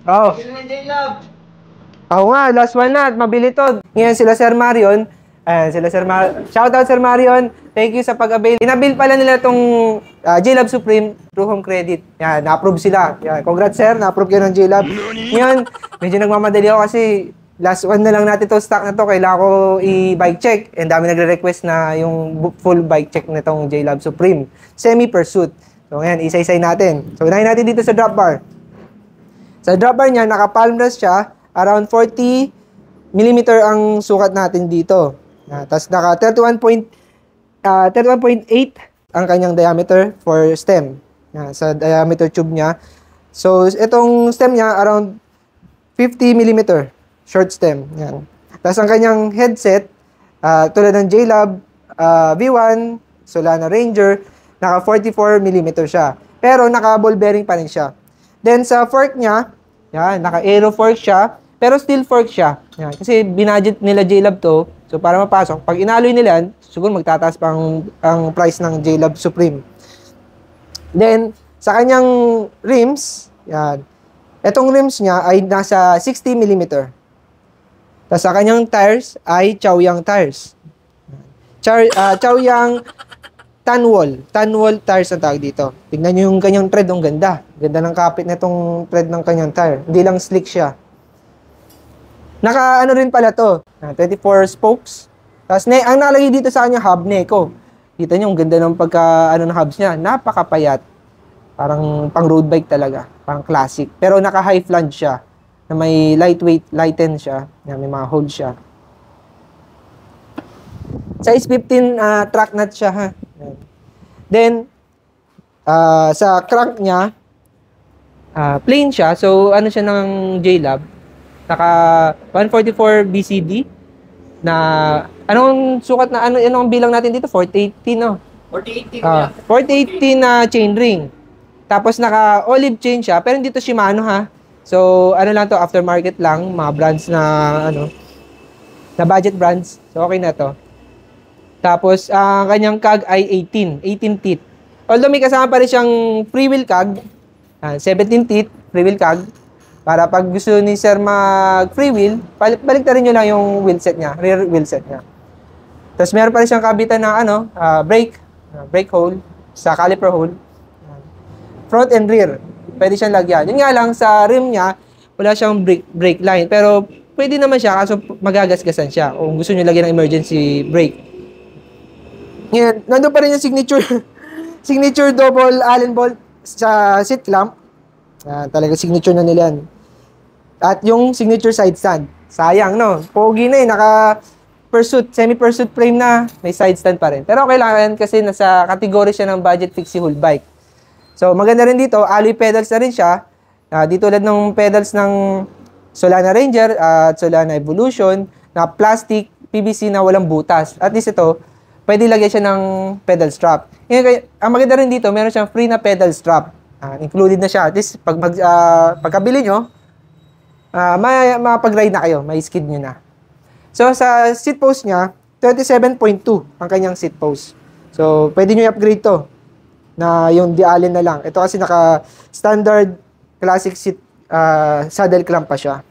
Oo. Oo nga, last one na. Mabili to. Ngayon sila Sir Marion. Ayan, sila Sir Marion. Shoutout Sir Marion. Thank you sa pag-avail. Inabil pala nila itong JLab Supreme through home credit. Yan, na-approve sila. Yan, congrats sir, na-approve kayo ng JLab. Ngayon, medyo nagmamadali ako kasi last one na lang natin to stock na to. Kailangan ko i-bike check. And dami nagre-request na yung full bike check na itong JLab Supreme. Semi-pursuit. So, ngayon, isa-isay natin. So, unahin natin dito sa drop bar. Sa drop bar niya, naka-palm rest siya. Around 40 mm ang sukat natin dito. Tapos naka 31.8 ang kanyang diameter for stem. Sa diameter tube niya. So, itong stem niya around 50 mm short stem. Yan. Tapos ang kanyang headset, tulad ng JLab V1, Solana Ranger, naka 44 mm siya. Pero naka ball bearing pa rin siya. Then sa fork niya, yan, naka aero fork siya. Pero steel fork siya. Yan. Kasi binudget nila JLab to. So, para mapasok, pag inaloy nila yan, siguro magtataas pa ang price ng JLab Supreme. Then, sa kanyang rims, yan. Itong rims niya ay nasa 60 mm. Tapos sa kanyang tires ay Chaoyang tires. Chaoyang Tanwol. Tanwol tires ang tawag dito. Tignan nyo yung kanyang tread. Ang ganda. Ganda ng kapit na itong tread ng kanyang tire. Hindi lang slick siya. Naka ano rin pala to, 24 spokes. Tapos ang nakalagay dito sa kanya hub Neko. Kita niyo ang ganda ng pagka ano ng hubs niya, napakapayat. Parang pang road bike talaga, parang classic. Pero naka high flange siya, na may lightweight, lighten siya, na may mga hold siya. Size 15 track nut siya ha. Then sa crank niya plain siya, so ano siya ng JLab. Naka 144 BCD na anong sukat na anong bilang natin dito 4080 no 4080 na chain ring, tapos naka olive chain siya pero hindi to Shimano ha, so ano lang to, aftermarket lang, mga brands na ano na budget brands, so okay na to. Tapos ang kanyang cag ay 18 teeth, although may kasama pa rin siyang free wheel cag, 17 teeth free wheel cag. Para pag gusto ni sir mag free wheel, baliktarin nyo lang yung wheel set niya, rear wheel set niya. Tapos meron pa rin siyang kabitan na ano, brake hole, sa caliper hole. Front and rear, pwede siyang lagyan. Yun nga lang, sa rim niya, wala siyang brake line. Pero pwede naman siya, kaso magagasgasan siya. O kung gusto nyo lagyan ng emergency brake. Ngayon, nandun pa rin yung signature double Allen bolt sa seat clamp. Talaga signature na nila yan. At yung signature side stand. Sayang, no? Pogi na eh. Naka-pursuit, semi-pursuit frame na. May side stand pa rin. Pero okay lang yan kasi nasa category siya ng budget fixie whole bike. So, maganda rin dito. Alloy pedals na rin siya. Dito ulit ng pedals ng Solana Ranger at Solana Evolution na plastic, PVC na walang butas. At least ito, pwede lagyan siya ng pedal strap. Ang maganda rin dito, meron siyang free na pedal strap. Included na siya. At least, pagkabili nyo, mapag-ride na kayo. May skid nyo na. So, sa seat post niya, 27.2 ang kanyang seat post. So, pwede nyo i-upgrade to na yung Allen na lang. Ito kasi naka-standard classic seat saddle clamp pa siya.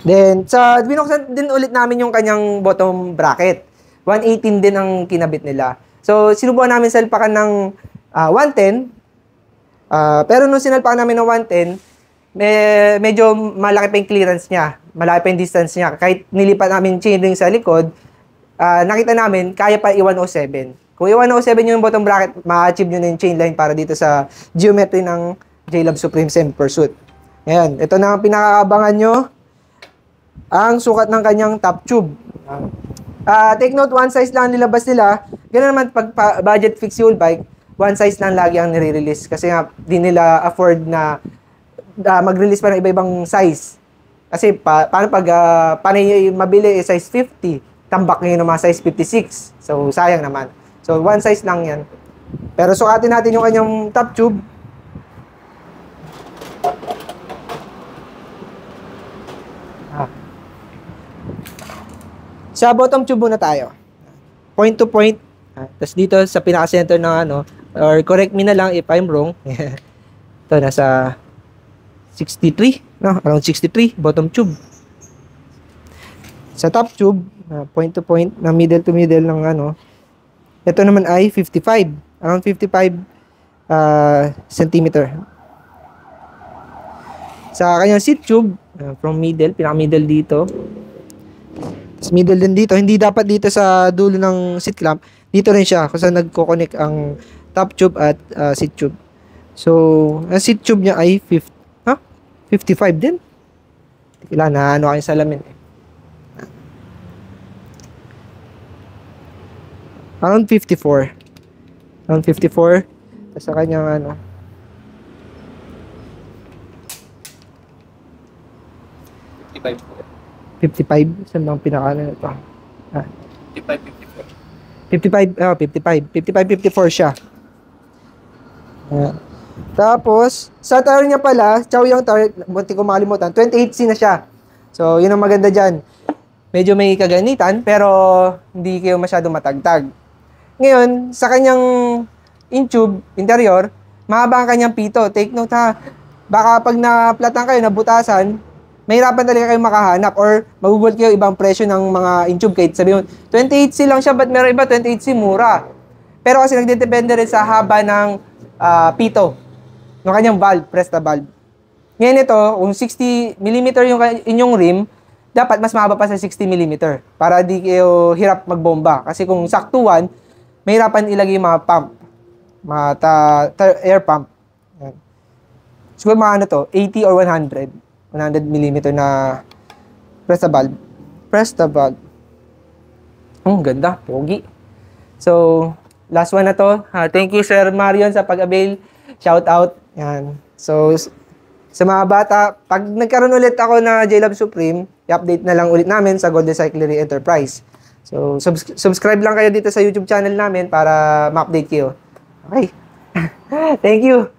Then, binuksan din ulit namin yung kanyang bottom bracket. 118 din ang kinabit nila. So, sinubukan namin salpakan ng 110. Pero nung sinalpakan namin ng 110, medyo malaki pa yung clearance niya. Malaki pa yung distance niya. Kahit nilipat namin chainring sa likod, nakita namin, kaya pa i-107. Kung i-107 yung bottom bracket, ma-achieve nyo na yung chain line para dito sa geometry ng JLab Supreme Semi-Pursuit. Ayan, ito na ang pinakaabangan nyo. Ang sukat ng kanyang top tube. Take note, one size lang nilabas nila. Ganun naman pag budget fixie whole bike, one size lang lagi ang nire-release. Kasi nga, di nila afford na mag-release pa ng iba-ibang size. Kasi paano pag mabili size 50, tambak ngayon ng mga size 56. So, sayang naman. So, one size lang yan. Pero sukatin natin yung kanyang top tube. Sa bottom tube muna tayo. Point to point. Tapos dito sa pinaka-center ng or correct me na lang if I'm wrong. Ito, nasa 63, no? Around 63, bottom tube. Sa top tube, point to point, na middle to middle ng ano, ito naman ay 55, around 55 centimeter. Sa kanyang seat tube, from middle, pinaka-middle dito. Tapos middle din dito, hindi dapat dito sa dulo ng seat clamp. Dito rin siya kung saan nagko-connect ang top tube at seat tube. So, ang seat tube niya ay 55 din. Kailangan na ano kayo salamin eh. Around 54. Around 54. Tapos sa kanyang ano. 55. Saan bang pinaka-ano nito? 55, 54 siya. Tapos, sa tire niya pala, chow yung tire, bunti ko makalimutan, 28C na siya. So, yun ang maganda dyan. Medyo may kaganitan, pero hindi kayo masyado matagtag. Ngayon, sa kanyang in-tube, interior, mahaba ang kanyang pito. Take note ha, baka pag naplatan kayo, nabutasan, mahirapan talaga kayo makahanap or magugulat kayo ibang presyo ng mga in-tube kahit sabihin 28C lang siya, but meron iba 28C mura. Pero kasi nagdedepende rin sa haba ng pito ng kanyang valve, press the valve. Ngayon ito, kung 60mm yung inyong rim, dapat mas mahaba pa sa 60mm para di kayo hirap magbomba. Kasi kung saktuan, mahirapan ilagay yung mga pump, mga air pump. Yan. Siguro mga ano to, 80 or 100mm na press the valve. Press the valve. Ang ganda, pogi. So, last one na to. Thank you Sir Marion sa pag-avail. Shout out. Yan. So, sa mga bata, pag nagkaroon ulit ako na JLab Supreme, i-update na lang ulit namin sa Golden Cyclery Enterprise. So, subscribe lang kayo dito sa YouTube channel namin para ma-update kayo. Okay. Thank you.